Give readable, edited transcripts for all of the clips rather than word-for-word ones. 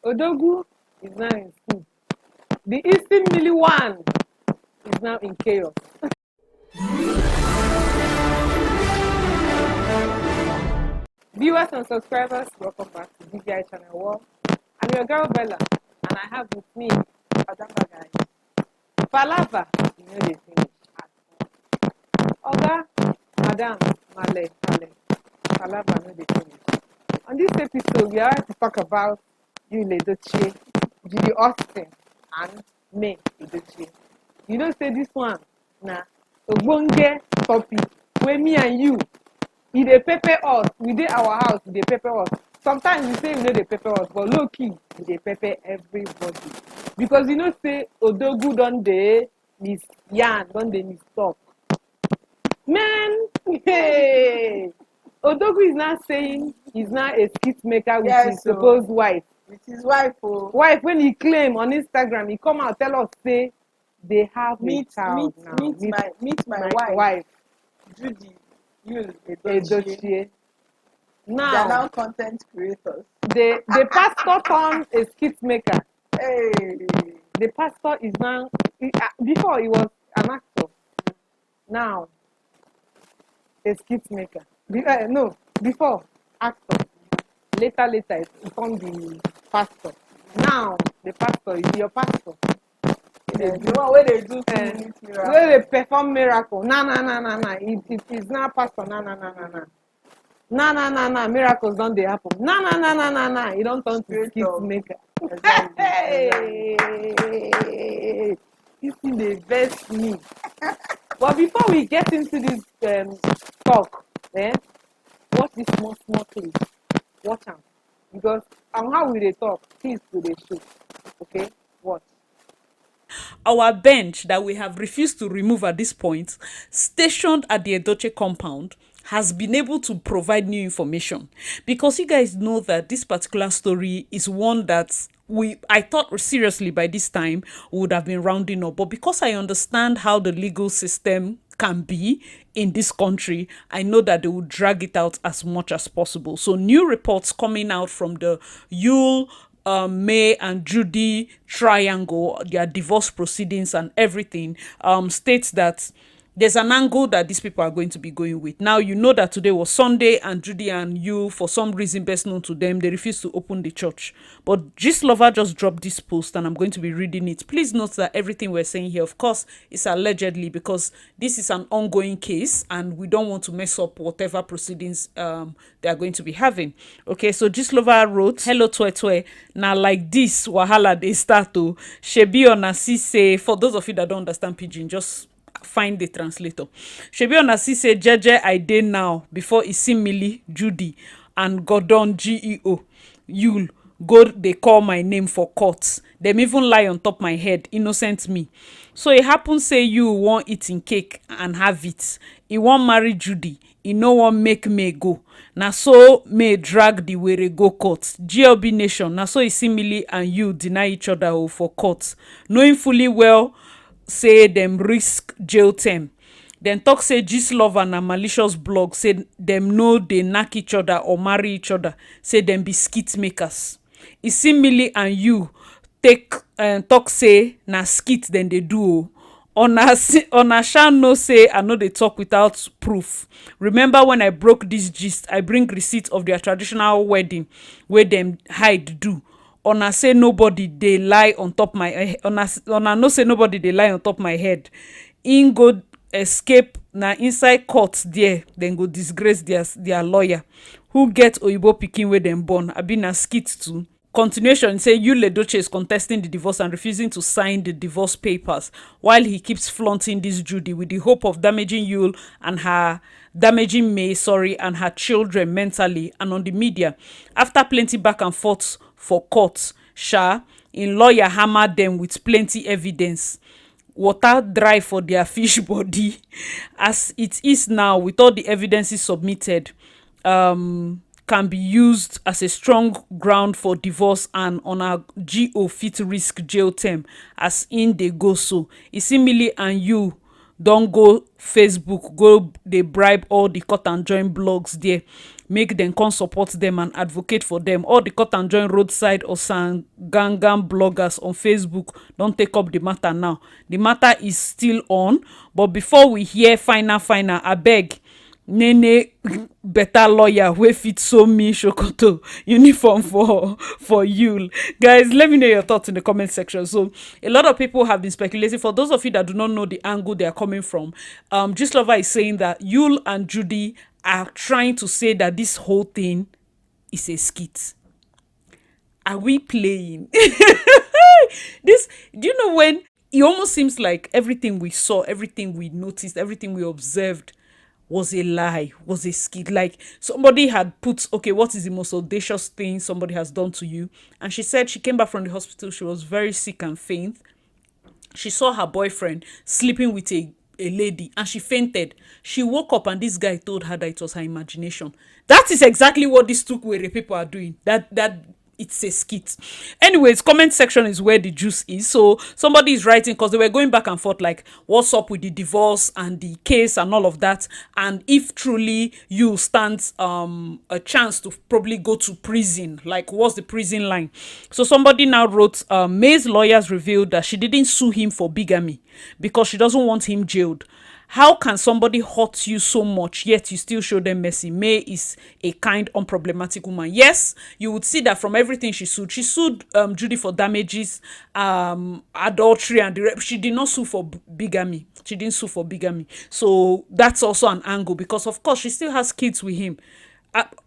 Odogu is now in school. The Eastern Millie one is now in chaos. Viewers and subscribers, welcome back to DVI Channel War. I'm your girl Bella, and I have with me Adamba guy. Palava, you know they finish at all. Oga, Madam, Male, Palava, no they finish. On this episode, we are going to talk about Yul Edochie, Judy Austin, and May Edochie. You know, say this one, nah, ogbonge topic, where me and you, they pepper us, we dey our house, they pepper us. Sometimes we say we know they pepper us, but low key, they pepper everybody. Because you know, say, Odogu don dey miss yarn, don dey miss talk. Man, hey! Odogu is now saying he's now a skit maker with his supposed wife. With his wife, oh. Wife, when he claim on Instagram, he come out tell us, say, they have a child now. Meet my wife. Judy, Yul Edochie. Now, they are now content creators. The pastor turned a skit maker. Hey. The pastor is now, before he was an actor. Now, a skit maker. Before, actor. Later, he become the pastor. Now, the pastor is your pastor. The one where they do miracle. Where they perform miracle. Nah. It is now pastor. Nah. Miracles don't they happen. Nah. You don't turn to skit maker. Hey, this thing they vex me. But before we get into this talk, watch this small clip. Watch them. Because on how we they talk, things to the show. Okay? Watch. Our bench that we have refused to remove at this point, stationed at the Edochie compound, has been able to provide new information. Because you guys know that this particular story is one that I thought seriously by this time would have been rounding up. But because I understand how the legal system can be in this country, I know that they will drag it out as much as possible. So new reports coming out from the Yul, May and Judy triangle, their divorce proceedings and everything, states that there's an angle that these people are going to be going with. Now, you know that today was Sunday and Judy and you, for some reason best known to them, they refused to open the church. But Gistlover just dropped this post and I'm going to be reading it. Please note that everything we're saying here, of course, is allegedly because this is an ongoing case and we don't want to mess up whatever proceedings they are going to be having. Okay, so Gistlover wrote, "Hello Twetwe, now like this wahala they start to shebi on say, for those of you that don't understand Pidgin, just find the translator. Shebi Onasi say Jeje I dey now before Isimili, Judy and Gordon GEO Yul go they call my name for court. Them even lie on top my head, innocent me. So it happens say you want eating cake and have it. He want marry Judy. He no want make me go. Na so may drag the way go court. GLB nation. Na so Isimili and you deny each other for court, knowing fully well say them risk jail term. Then talk say Gistlover na malicious blog say them know they knack each other or marry each other. Say them be skit makers. Isimili and you take talk say na skit then they do. Ona shall no say I know they talk without proof. Remember when I broke this gist, I bring receipt of their traditional wedding where them hide do. Ona say nobody they lie on top my head. Ona no say nobody they lie on top my head. In go escape na inside court there, then go disgrace their lawyer who get oyibo pikin wey dem born. I been a skit too. Continuation say Yul Edochie is contesting the divorce and refusing to sign the divorce papers while he keeps flaunting this Judy with the hope of damaging Yul and her damaging May, and her children mentally and on the media. After plenty back and forth for court, in lawyer hammered them with plenty evidence. Water dry for their fish body. As it is now, with all the evidences submitted, can be used as a strong ground for divorce and on a GO fit risk jail term as in they go so. Isimili and you don't go Facebook, go they bribe all the cut and join blogs there. make them come support them and advocate for them. All the cut and join roadside or gangan bloggers on Facebook don't take up the matter now. The matter is still on, but before we hear final, I beg Nene better lawyer wey fit sew me Sokoto uniform for Yul. Guys, let me know your thoughts in the comment section. So a lot of people have been speculating. For those of you that do not know the angle they are coming from, Gistlover is saying that Yul and Judy are trying to say that this whole thing is a skit. Are we playing? This, do you know, when it almost seems like everything we saw, everything we noticed, everything we observed was a lie, was a skit. Like somebody had put, okay, what is the most audacious thing somebody has done to you? And she said she came back from the hospital. She was very sick and faint. She saw her boyfriend sleeping with a lady and she fainted. She woke up and this guy told her that it was her imagination. That is exactly what these two people are doing. That it's a skit. Anyways, comment section is where the juice is. So somebody is writing, because they were going back and forth like what's up with the divorce and the case and all of that, and if truly you stand a chance to probably go to prison, like what's the prison line. So somebody now wrote, May's lawyers revealed that she didn't sue him for bigamy because she doesn't want him jailed. How can somebody hurt you so much yet you still show them mercy? May is a kind, unproblematic woman. Yes, you would see that from everything she sued. She sued Judy for damages, adultery, and the rest. She did not sue for bigamy. She didn't sue for bigamy. So that's also an angle, because of course she still has kids with him.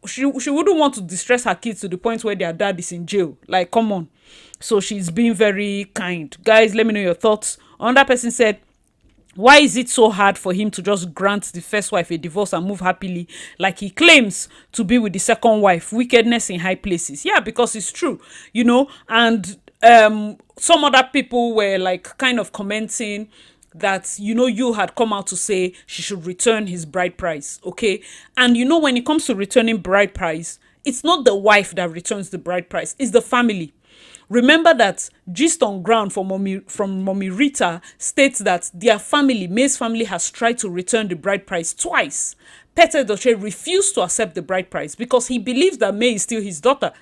She wouldn't want to distress her kids to the point where their dad is in jail. Like, come on. So she's being very kind. Guys, let me know your thoughts. Another person said, why is it so hard for him to just grant the first wife a divorce and move happily like he claims to be with the second wife? Wickedness in high places. Yeah, because it's true, you know. And some other people were like kind of commenting that, you know, you had come out to say she should return his bride price, okay? And you know, when it comes to returning bride price, it's not the wife that returns the bride price, it's the family. Remember that Gist on Ground from Mommy Rita states that their family, May's family, has tried to return the bride price twice. Peter Edochie refused to accept the bride price because he believes that May is still his daughter.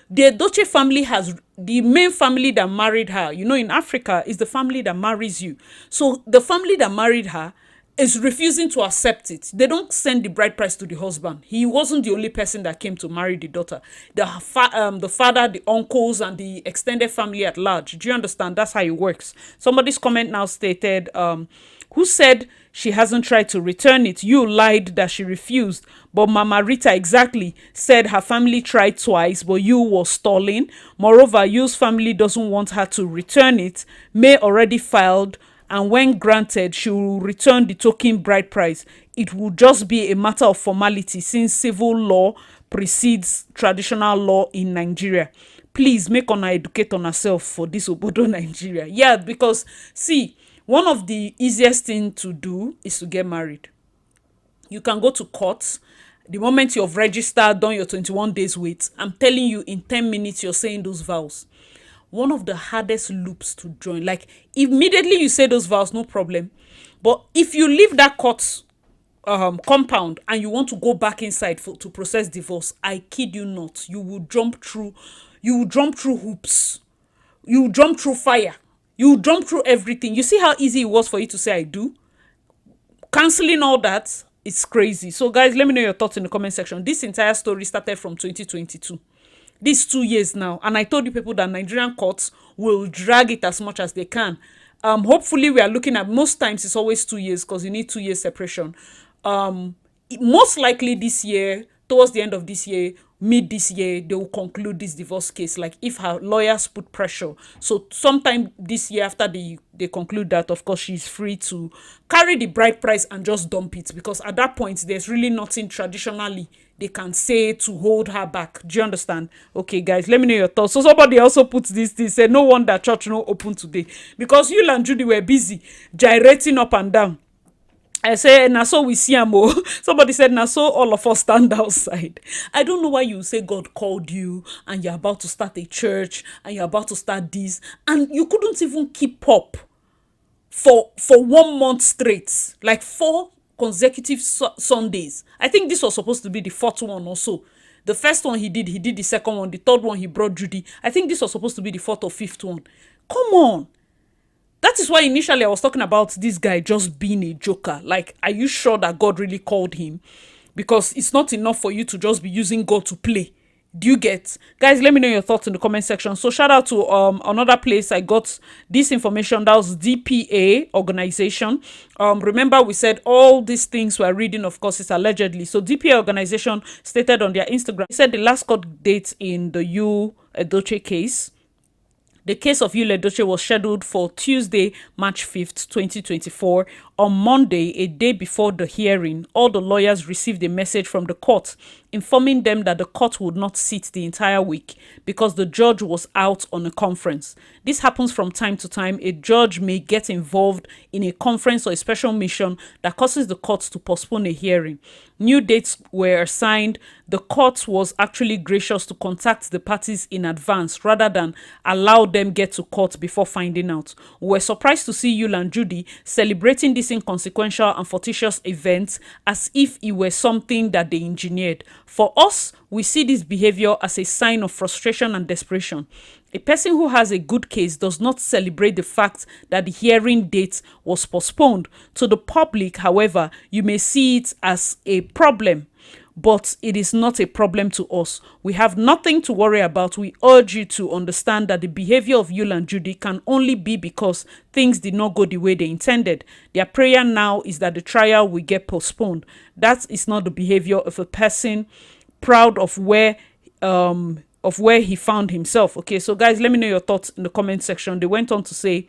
The Edochie family has, the main family that married her, you know, in Africa, is the family that marries you. So the family that married her is refusing to accept it. They don't send the bride price to the husband. He wasn't the only person that came to marry the daughter. The father, the uncles, and the extended family at large. Do you understand? That's how it works. Somebody's comment now stated, who said she hasn't tried to return it? You lied that she refused. But Mama Rita exactly said her family tried twice, but you was stalling. Moreover, Yu's family doesn't want her to return it. May already filed, and when granted, she will return the token bride price. It will just be a matter of formality since civil law precedes traditional law in Nigeria. Please make una educate on herself for this obodo Nigeria. Yeah, because see, one of the easiest thing to do is to get married. You can go to court. The moment you've registered, done your 21 days wait, I'm telling you, in 10 minutes, you're saying those vows. One of the hardest loops to join. Like, immediately you say those vows, no problem. But if you leave that court compound and you want to go back inside to process divorce, I kid you not, you will jump through hoops. You will jump through fire. You will jump through everything. You see how easy it was for you to say I do? Canceling all that, it's crazy. So guys, let me know your thoughts in the comment section. This entire story started from 2022. This 2 years now, and I told you people that Nigerian courts will drag it as much as they can. Hopefully we are looking at, most times it's always 2 years because you need 2 years separation. Most likely this year, towards the end of this year, mid this year, they will conclude this divorce case, like if her lawyers put pressure. So sometime this year, after they conclude that, of course she's free to carry the bride price and just dump it, because at that point there's really nothing traditionally they can say to hold her back. Do you understand? Okay guys, let me know your thoughts. So somebody also puts this thing, said no wonder church no open today because Yul and Judy were busy gyrating up and down. I say, na so we see am. Somebody said, na so all of us stand outside. I don't know why you say God called you and you're about to start a church and you're about to start this and you couldn't even keep up for 1 month straight. Like 4 consecutive Sundays. I think this was supposed to be the fourth one also. The first one he did the second one, the third one he brought Judy. I think this was supposed to be the fourth or fifth one. Come on. That is why initially I was talking about this guy just being a joker. Like, are you sure that God really called him? Because it's not enough for you to just be using God to play. Do you get? Guys, let me know your thoughts in the comment section. So shout out to another place I got this information. That was DPA organization. Remember we said all these things we're reading, of course, is allegedly. So DPA organization stated on their Instagram, they said the last court date in the Yul Edochie case. The case of Yul Edochie was scheduled for Tuesday, March 5th, 2024. On Monday, a day before the hearing, all the lawyers received a message from the court informing them that the court would not sit the entire week because the judge was out on a conference. This happens from time to time. A judge may get involved in a conference or a special mission that causes the court to postpone a hearing. New dates were assigned. The court was actually gracious to contact the parties in advance rather than allow them get to court before finding out. We were surprised to see Yul and Judy celebrating this inconsequential and fortuitous event as if it were something that they engineered. For us, we see this behavior as a sign of frustration and desperation. A person who has a good case does not celebrate the fact that the hearing date was postponed. To the public, however, you may see it as a problem, but it is not a problem to us. We have nothing to worry about. We urge you to understand that the behavior of Yul and Judy can only be because things did not go the way they intended. Their prayer now is that the trial will get postponed. That is not the behavior of a person proud of where he found himself. Okay, so guys, let me know your thoughts in the comment section. They went on to say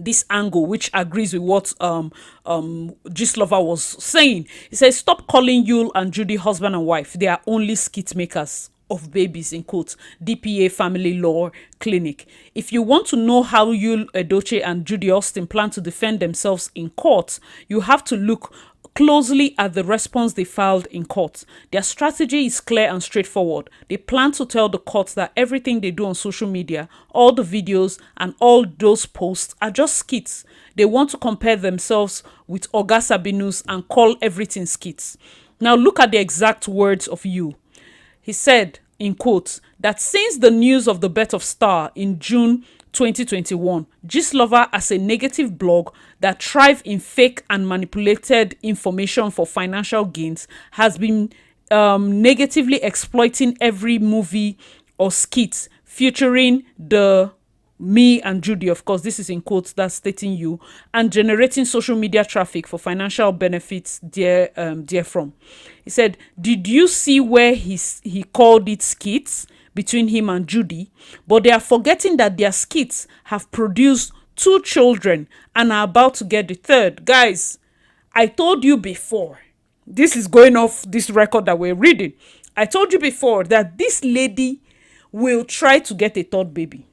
this angle, which agrees with what Gistlover was saying. He says, stop calling Yul and Judy husband and wife. They are only skit makers of babies, in quotes. DPA Family Law Clinic. If you want to know how Yul Edochie and Judy Austin plan to defend themselves in court, you have to look closely at the response they filed in court. Their strategy is clear and straightforward. They plan to tell the court that everything they do on social media, all the videos and all those posts are just skits. They want to compare themselves with Oga Sabinus and call everything skits. Now look at the exact words of Yul. He said, in quotes, that since the news of the birth of Star in June 2021, Gistlover as a negative blog that thrive in fake and manipulated information for financial gains has been negatively exploiting every movie or skit featuring the me and Judy, of course, this is in quotes, that's stating you, and generating social media traffic for financial benefits therefrom. He said, did you see where he called it skits between him and Judy? But they are forgetting that their skits have produced 2 children and are about to get the third. Guys, I told you before, this is going off this record that we're reading. I told you before that this lady will try to get a third baby.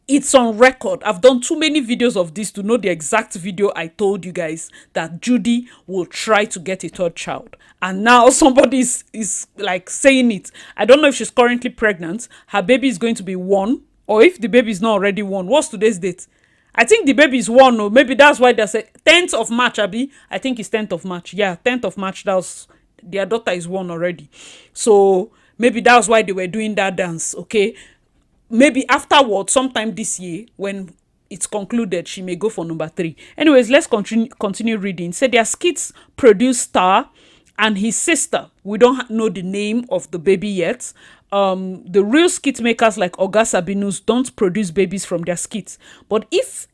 It's on record. I've done too many videos of this to know the exact video I told you guys that Judy will try to get a third child. And now somebody is like saying it. I don't know if she's currently pregnant. Her baby is going to be 1. Or if the baby is not already 1. What's today's date? I think the baby is 1. Or maybe that's why they say 10th of March, Abby. I think it's 10th of March. Yeah, 10th of March. Their daughter is 1 already. So maybe that's why they were doing that dance. Okay. Maybe afterwards, sometime this year, when it's concluded, she may go for number 3. Anyways, let's continue reading. Say their skits produce Star and his sister. We don't know the name of the baby yet. The real skit makers like Oga Sabinus don't produce babies from their skits. But if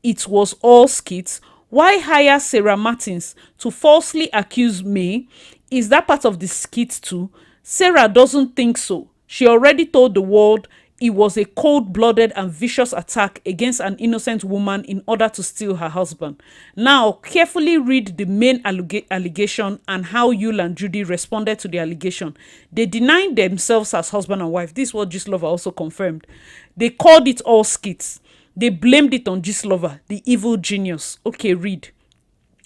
it was all skits, why hire Sarah Martins to falsely accuse me? Is that part of the skit too? Sarah doesn't think so. She already told the world it was a cold-blooded and vicious attack against an innocent woman in order to steal her husband. Now, carefully read the main allegation and how Yul and Judy responded to the allegation. They denied themselves as husband and wife. This is what Gistlover also confirmed. They called it all skits. They blamed it on Gistlover, the evil genius. Okay, read.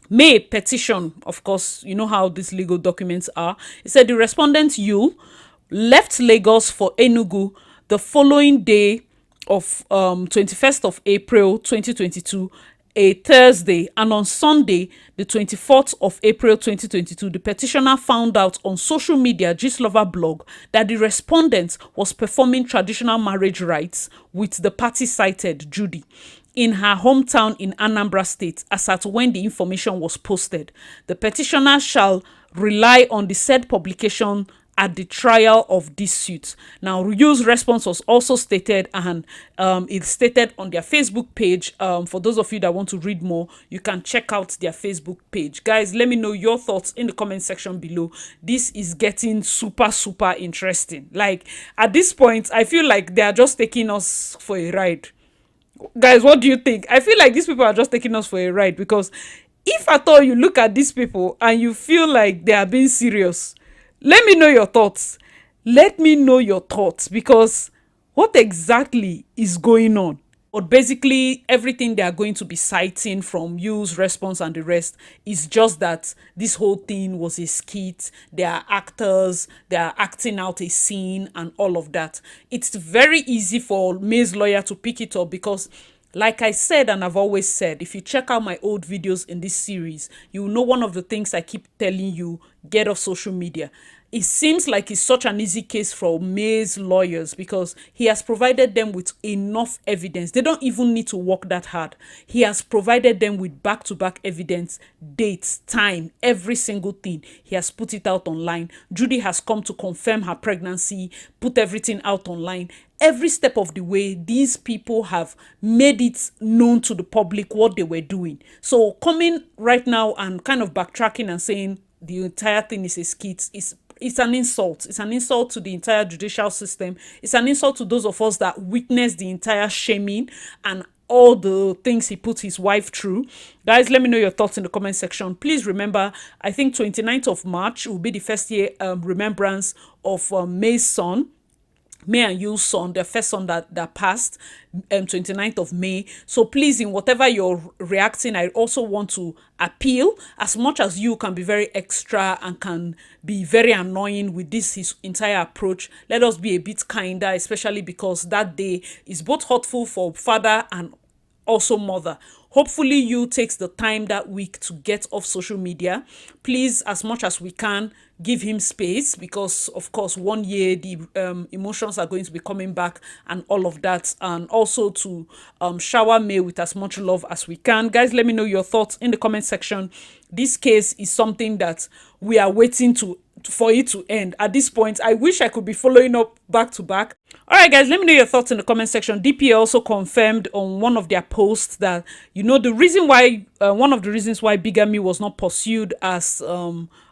May petition, of course, you know how these legal documents are. It said the respondent Yul left Lagos for Enugu the following day of 21st of April 2022 a Thursday, and on Sunday, the 24th of April 2022, the petitioner found out on social media Gistlover blog that the respondent was performing traditional marriage rites with the party cited Judy in her hometown in Anambra State as at when the information was posted. The petitioner shall rely on the said publication at the trial of this suit. Now, Yul's response was also stated, and it's stated on their Facebook page. For those of you that want to read more, you can check out their Facebook page. Guys, let me know your thoughts in the comment section below. This is getting super interesting. Like, at this point, I feel like they are just taking us for a ride. Guys, what do you think? I feel like these people are just taking us for a ride, because if at all you look at these people and you feel like they are being serious, let me know your thoughts. Let me know your thoughts, because what exactly is going on? But basically, everything they are going to be citing from Yul's response and the rest is just that this whole thing was a skit. They are actors, they are acting out a scene and all of that. It's very easy for May's lawyer to pick it up, because like I said, and I've always said, if you check out my old videos in this series, you will know one of the things I keep telling you: get off social media. It seems like it's such an easy case for May's lawyers, because he has provided them with enough evidence. They don't even need to work that hard. He has provided them with back-to-back evidence, dates, time, every single thing. He has put it out online. Judy has come to confirm her pregnancy, put everything out online. Every step of the way, these people have made it known to the public what they were doing. So coming right now and kind of backtracking and saying the entire thing is a skit, it's an insult. It's an insult to the entire judicial system. It's an insult to those of us that witnessed the entire shaming and all the things he put his wife through. Guys, let me know your thoughts in the comment section. Please remember, I think 29th of March will be the first year remembrance of May's son. May and Yul's son, their first son that passed, 29th of May. So please, in whatever you're reacting, I also want to appeal, as much as you can be very extra and can be very annoying with his entire approach, let us be a bit kinder, especially because that day is both hurtful for father and also mother. Hopefully you takes the time that week to get off social media. Please, as much as we can, give him space, because of course 1 year the emotions are going to be coming back and all of that, and also to shower May with as much love as we can. Guys, let me know your thoughts in the comment section. This case is something that we are waiting for it to end. At this point, I wish I could be following up back to back. All right, guys, let me know your thoughts in the comment section. DPA also confirmed on one of their posts that, you know, the reason why one of the reasons why bigamy was not pursued as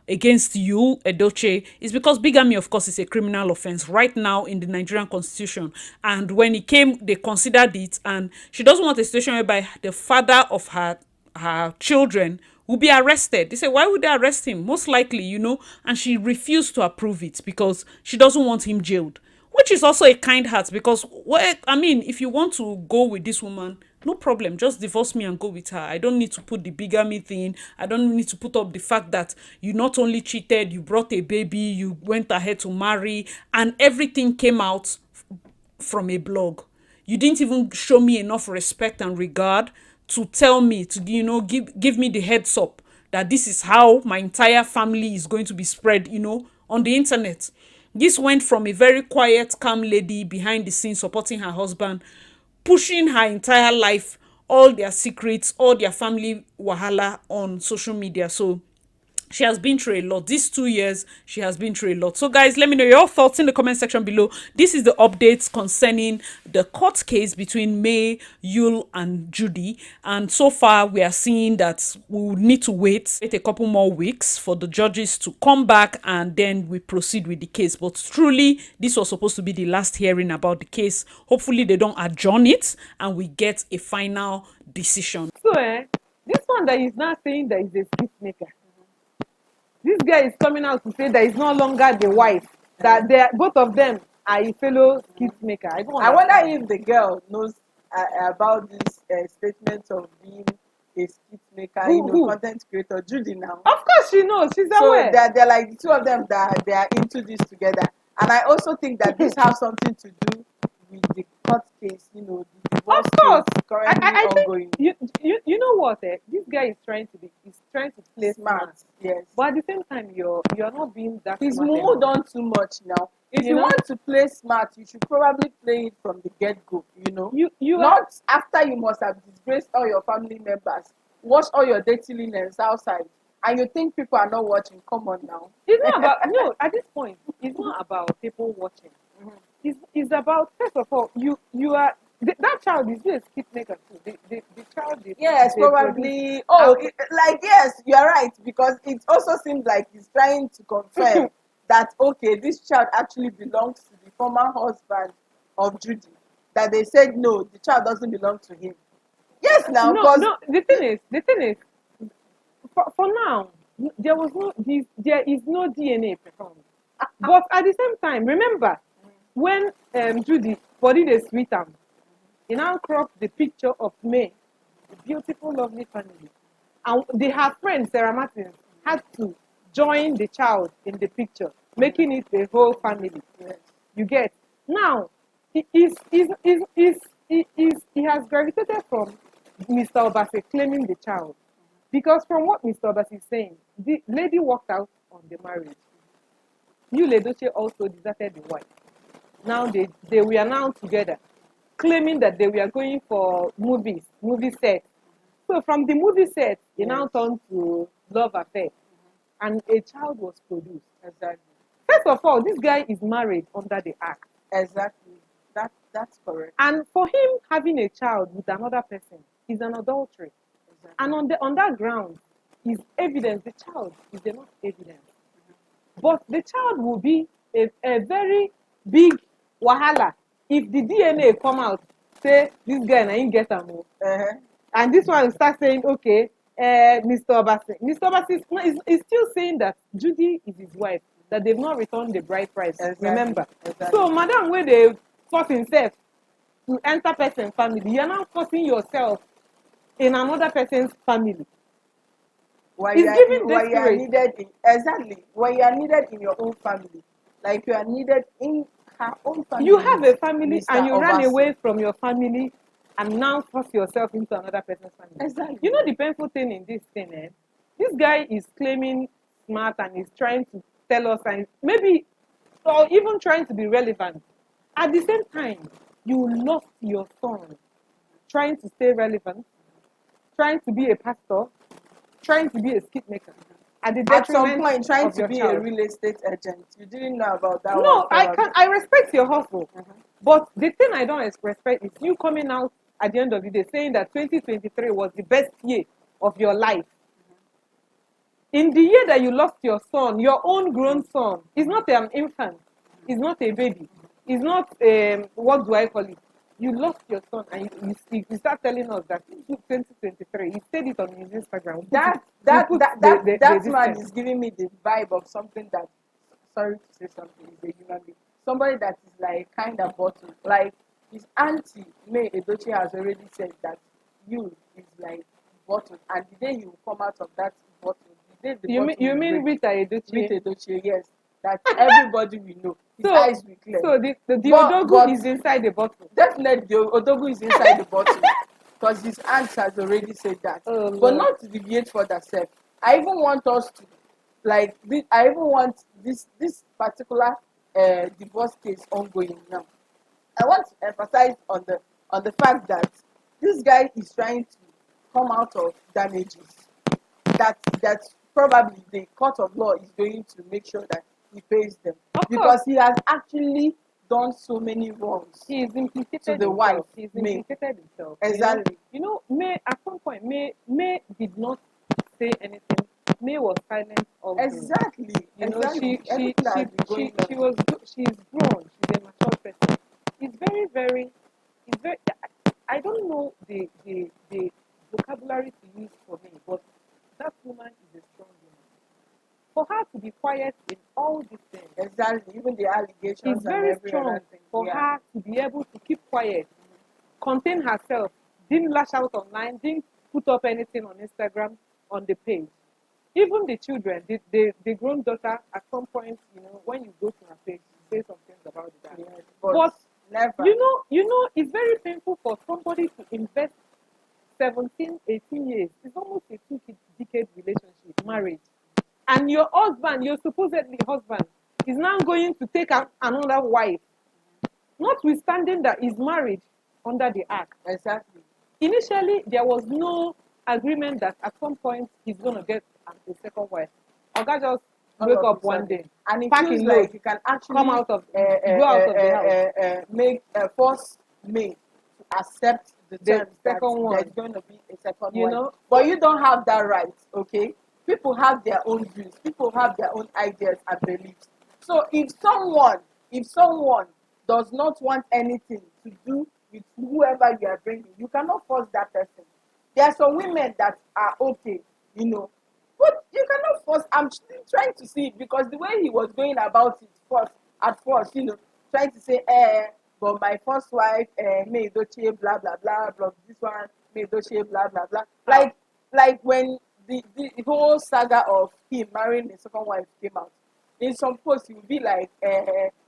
against Yul Edochie is because bigamy, of course, is a criminal offense right now in the Nigerian constitution. And when it came, they considered it, and she doesn't want a situation whereby the father of her children will be arrested. They say, why would they arrest him? Most likely, you know, and she refused to approve it because she doesn't want him jailed, which is also a kind heart, because, well, I mean, if you want to go with this woman, no problem, just divorce me and go with her. I don't need to put the bigamy thing. I don't need to put up the fact that you not only cheated, you brought a baby, you went ahead to marry, and everything came out from a blog. You didn't even show me enough respect and regard to tell me, to, you know, give me the heads up that this is how my entire family is going to be spread, you know, on the internet. This went from a very quiet, calm lady behind the scenes supporting her husband, pushing her entire life, all their secrets, all their family wahala on social media. So she has been through a lot. These 2 years, she has been through a lot. So guys, let me know your thoughts in the comment section below. This is the updates concerning the court case between May, Yul, and Judy. And so far, we are seeing that we will need to wait a couple more weeks for the judges to come back, and then we proceed with the case. But truly, this was supposed to be the last hearing about the case. Hopefully, they don't adjourn it and we get a final decision. So, this one that is now saying that he's a skit maker. This guy is coming out to say that he's no longer the wife, that they are, both of them are a fellow skit maker. I wonder if the girl knows about this statement of being a skit maker, content creator. Judy now. Of course she knows. She's aware. So they're like the two of them that they are into this together. And I also think that this has something to do with court case, you know, the Of divorce course, case currently I think ongoing. you know what? This guy is trying to play smart, Yes. but at the same time, you're not being that He's smart moved enough. on too much now. If You you know? want to play smart, you should probably play it from the get-go, you know. You are Not after you must have disgraced all your family members, wash all your dirty linens outside, and you think people are not watching. Come on now. It's not about no. At this point, it's not about people watching. It's about first of all, you are that child is just a skip maker too. The child is Yes, they probably. produce. Oh, like yes, you are right, because it also seems like he's trying to confirm that okay, this child actually belongs to the former husband of Judy. That they said no, the child doesn't belong to him. Yes, now No, because no. The thing is, for now, there is no DNA performed. But at the same time, remember when Judy body the sweet he now cropped the picture of May, the beautiful, lovely family, and her friend Sarah Martin had to join the child in the picture, making it the whole family. You get now. He has gravitated from Mr. Obase claiming the child, because from what Mr. Obase is saying, the lady walked out on the marriage. Yul Edochie also deserted the wife. Now they were now together, claiming that they were going for movie set. So from the movie set, they now turned to love affair, and a child was produced. exactly, First of all, this guy is married under the act, exactly. That's correct. and for him having a child with another person is an adultery. Exactly. And on that ground is evidence. The child is enough evidence, but the child will be a very big wahala if the DNA come out say this guy na him get am o, Uh-huh. and this one will start saying okay, Mr. Obasi is still saying that Judy is his wife, that they've not returned the bride price. Exactly. Remember, Exactly. so madam wey dey force himself to enter person family, you are now forcing yourself in another person's family. Why It's giving why you are desperate. needed in, exactly, why you are needed in your own family, like you are needed in her own family. You have a family Mr. and you ran Obasi. away from your family and now force yourself into another person's family. Exactly. You know the painful thing in this thing, eh? This guy is claiming smart and is trying to tell us, and maybe, or even trying to be relevant. At the same time, you lost your son trying to stay relevant, trying to be a pastor, trying to be a skit maker. At the At some detriment point trying of to your be child. a real estate agent. You didn't know about that one. No, Probably. I respect your hustle. But the thing I don't respect is you coming out at the end of the day saying that 2023 was the best year of your life. In the year that you lost your son, your own grown son, he's not an infant, he's not a baby, he's not, what do I call it? You lost your son and you start telling us that 2023, he said it on his Instagram. That man is giving me the vibe of something that, sorry to say something, is a human being. Somebody that is like kind of bottled. Like his auntie, May Edochie, has already said that you is like bottled. And the day you come out of that bottle, the day the You bottle mean break, Rita Edochie? Rita Edochie, yes. That everybody will know. His eyes will clear. So the Odogu is inside the bottle. Definitely, the Odogu is inside the bottle, because his aunt has already said that. Oh, but Lord. not to deviate further, self. I even want us to, like, I even want this particular divorce case ongoing now. I want to emphasize on the fact that this guy is trying to come out of damages that probably the court of law is going to make sure that he pays them, Of because course. he has actually done so many wrongs. He is implicated To the himself. wife, He is May. implicated himself. Exactly. You know, May at some point May did not say anything. May was silent all through. Exactly. You know, Exactly. Everything that has been going on. she's grown. She's a mature person. It's very. It's very. I don't know the vocabulary to use for me, but that woman is a strong woman. For her to be quiet in all these things, Exactly. Even the allegations it's and very every strong other thing. for Yeah. her to be able to keep quiet, contain herself, didn't lash out online, didn't put up anything on Instagram, on the page. Even the children, the grown daughter, at some point, when you go to her page, she says some things about the dad. Yes, But Never. You know, it's very painful for somebody to invest 17, 18 years. It's almost a two-decade relationship, marriage. And your husband, your supposedly husband, is now going to take another wife, notwithstanding that he's married under the act. Exactly. Initially, there was no agreement that at some point he's going to get a second wife. Oga just wake up one day, and it pack feels in like load, you can actually come out of, go out of the house. make force me to accept the terms that second one. there's going to be a second You one. know? But you don't have that right, okay? People have their own views. People have their own ideas and beliefs. So if someone does not want anything to do with whoever you are bringing, you cannot force that person. There are some women that are okay, you know, but you cannot force. I'm trying to see it because the way he was going about it at first, you know, trying to say, but my first wife, May Edochie, blah blah blah, blah this one, May Edochie, blah blah blah. Like when the whole saga of him marrying his second wife came out, in some posts he would be like,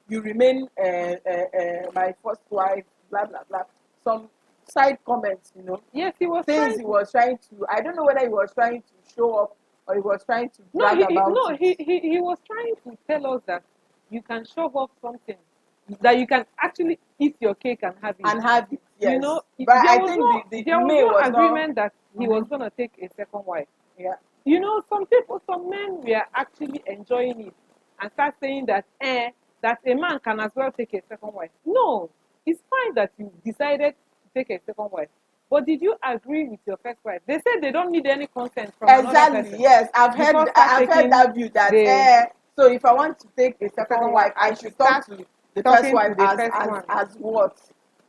you remain my first wife, blah blah blah. Some side comments, you know. Yes, he was things he was trying to. I don't know whether he was trying to show up or he was trying to brag about it. He was trying to tell us that you can shove off something that you can actually eat your cake and have it. And have it, yes. You know, but there I was think no, the there was May no was agreement not, that he was going to take a second wife. Yeah. You know, some men were actually enjoying it and start saying that, that a man can as well take a second wife. No, it's fine that you decided to take a second wife. But did you agree with your first wife? They said they don't need any consent from another person. Yes, I've heard that view that so if I want to take a second wife, I should talk to the first wife as what?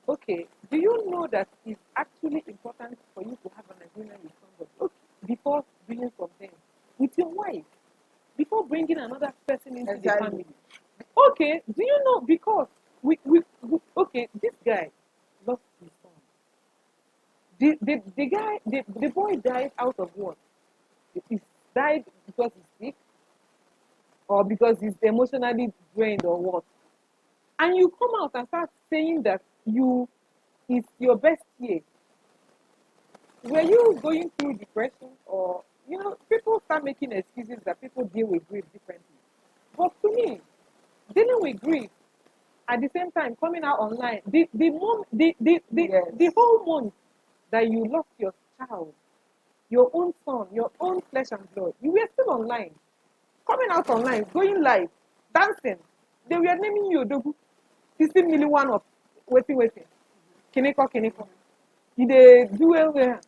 Okay. Do you know that it's actually important for you to have an agreement with somebody before doing something with your wife, before bringing another person into the family? Okay. Do you know, because okay, this guy lost his son. The boy died out of what? He died because he's sick, or because he's emotionally drained, or what? And you come out and start saying that it's your best year. Were you going through depression, or people start making excuses that people deal with grief differently. But to me, dealing with grief at the same time coming out online, the whole month that you lost your child, your own son, your own flesh and blood, you were still online, coming out online, going live, dancing. They were naming you Odogu, 16 million one of waiting. Kineko. They do well there.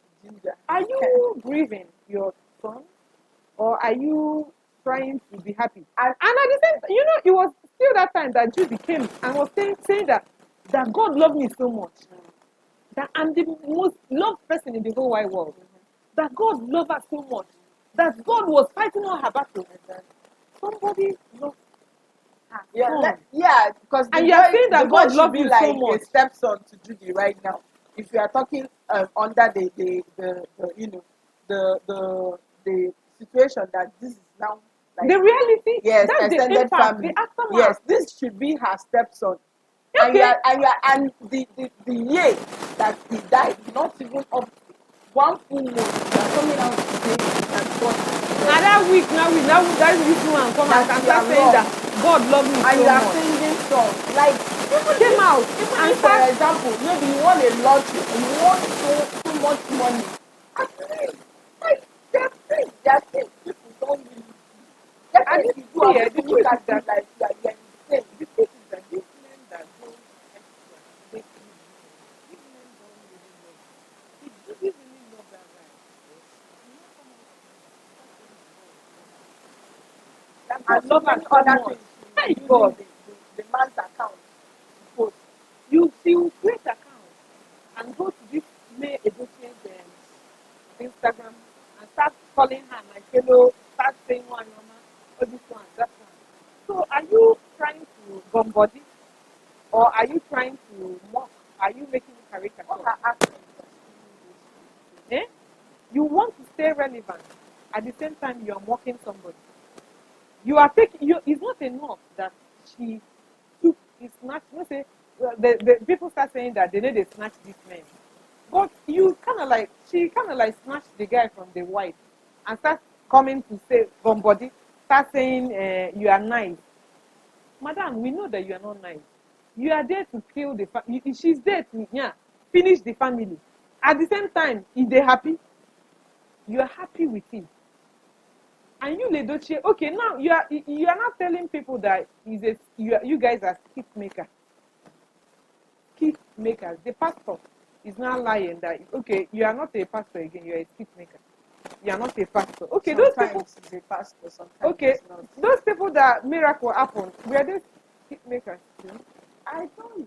Are you grieving your son, or are you trying to be happy? And at the same time, it was still that time that Judy came and was saying that God loved me so much, that I'm the most loved person in the whole wide world, that God loved her so much, that God was fighting all her battles. Somebody lost her son. Because and you are saying that God loves you like so much. A stepson to Judy right now. If you are talking under the situation that this is now, like, the reality, yes, that's extended the impact, family. the aftermath. Yes, this should be her stepson. Okay. And the year that he died, not even up to 1 full month, they are coming out to say that God. Now that week, that week woman come out and start saying that God loves me so much. And you are singing songs like even came out. Even if, for example, maybe you want a lottery and you want so much money, at least, like, there are things people don't really do. Definitely, you are people look at that like you are insane. The truth is that these men that go extra, they these men don't really love you. If you really love that guy, and so many other things. Thank God. The man's account. You create account and go to this May Edochie's Instagram and start calling her my fellow, start saying one mama, or this one, that one. So are you trying to gum body, or are you trying to mock? Are you making caricature? You want to stay relevant. At the same time, you are mocking somebody. You are taking. It's not enough that she took. It's not. Let's say the people start saying that they know they snatch these men. But you kind of like, she kind of like snatched the guy from the wife and start coming to say, from body, start saying, you are nice. Madam, we know that you are not nice. You are there to kill the family. She's there to finish the family. At the same time, if they happy, you are happy with it. And you, Yul Edochie, okay, now you are not telling people that you guys are skit makers. Skit makers. The pastor is not lying that okay, you are not a pastor again, you are a skit maker. You are not a pastor. Okay, Sometimes those people. he's a pastor, sometimes Okay, he's not. those people that miracle happened, were they skit makers too? I don't really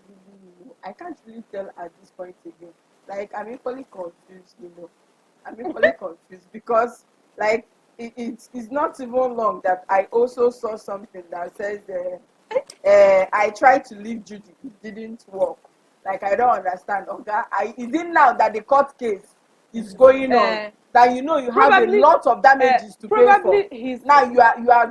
know. I can't really tell at this point again. Like, I'm equally confused, you know. I'm equally confused because, like, it's not even long that I also saw something that says, I tried to leave Judy, it didn't work. Like, I don't understand. Okay? Is it now that the court case is going on that you know you have a Probably, lot of damages to pay for? Now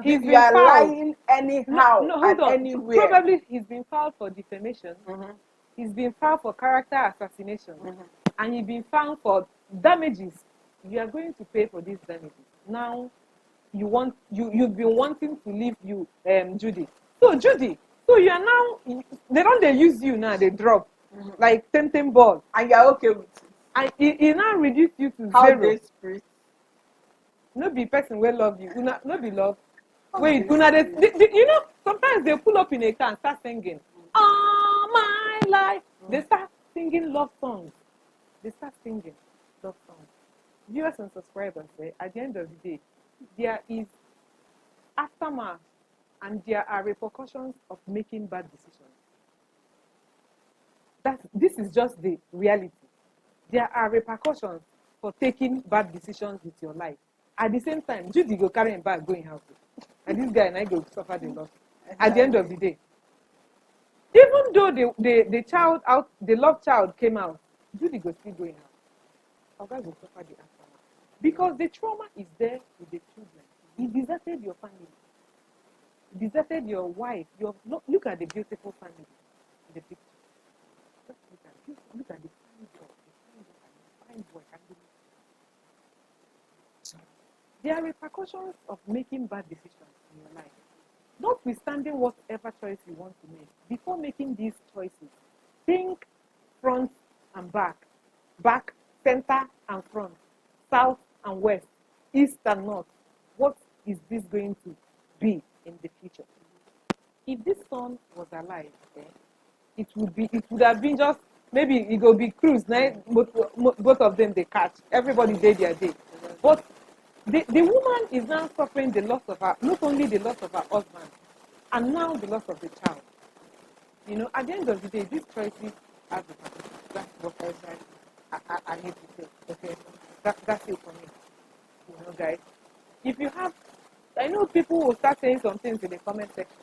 he's you been are filed. lying No, anyhow no, and hold on. anywhere. Probably he's been filed for defamation. Mm-hmm. He's been filed for character assassination, Mm-hmm. and he's been found for damages. You are going to pay for these damages. Now, you've been wanting to leave Judy. So Judy, so you are now they use you now. They drop like ten ball, And you're okay with it. and he now reduce you to How zero. desperate. No be person will love you. Una, no be love. How Wait, you know, sometimes they pull up in a car and start singing. All my life. They start singing love songs. They start singing love songs. Viewers and subscribers, at the end of the day, there is aftermath and there are repercussions of making bad decisions. This is just the reality. There are repercussions for taking bad decisions with your life. At the same time, Judy go carry him back going house. And this guy and I go suffer the loss. At the end of the day. Even though the child out, the love child came out, Judy go still going out. Oga go suffer the aftermath. Because the trauma is there with the children. He deserted your family. He deserted your wife. Look at the beautiful family in the picture. Just look at the fine girl, the fine boy, and the there are repercussions of making bad decisions in your life. Notwithstanding whatever choice you want to make, before making these choices, think front and back, center and front, south and west, east and north. What is this going to be in the future? If this son was alive, it would have been just maybe it will be cruise. Now both of them they catch. Everybody day their day. But the woman is now suffering the loss of her, not only the loss of her husband, and now the loss of the child. You know, at the end of the day, these choices have the potential. That's what I need to say. Okay, that's it for me. You know, guys. If you have, I know people will start saying some things in the comment section.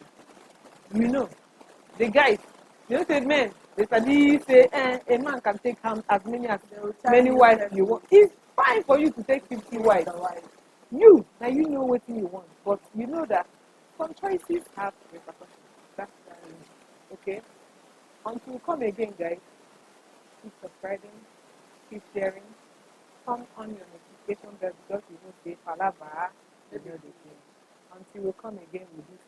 You know, the guys, you know, say men, they suddenly say, a man can take as many wives you want. It's fine for you to take 50 wives. You, now you know what you want, but you know that some choices have repercussions. That's okay. Until we come again, guys, keep subscribing, keep sharing, come on your notification bell because you know say palava, you know the thing. Until we come again with this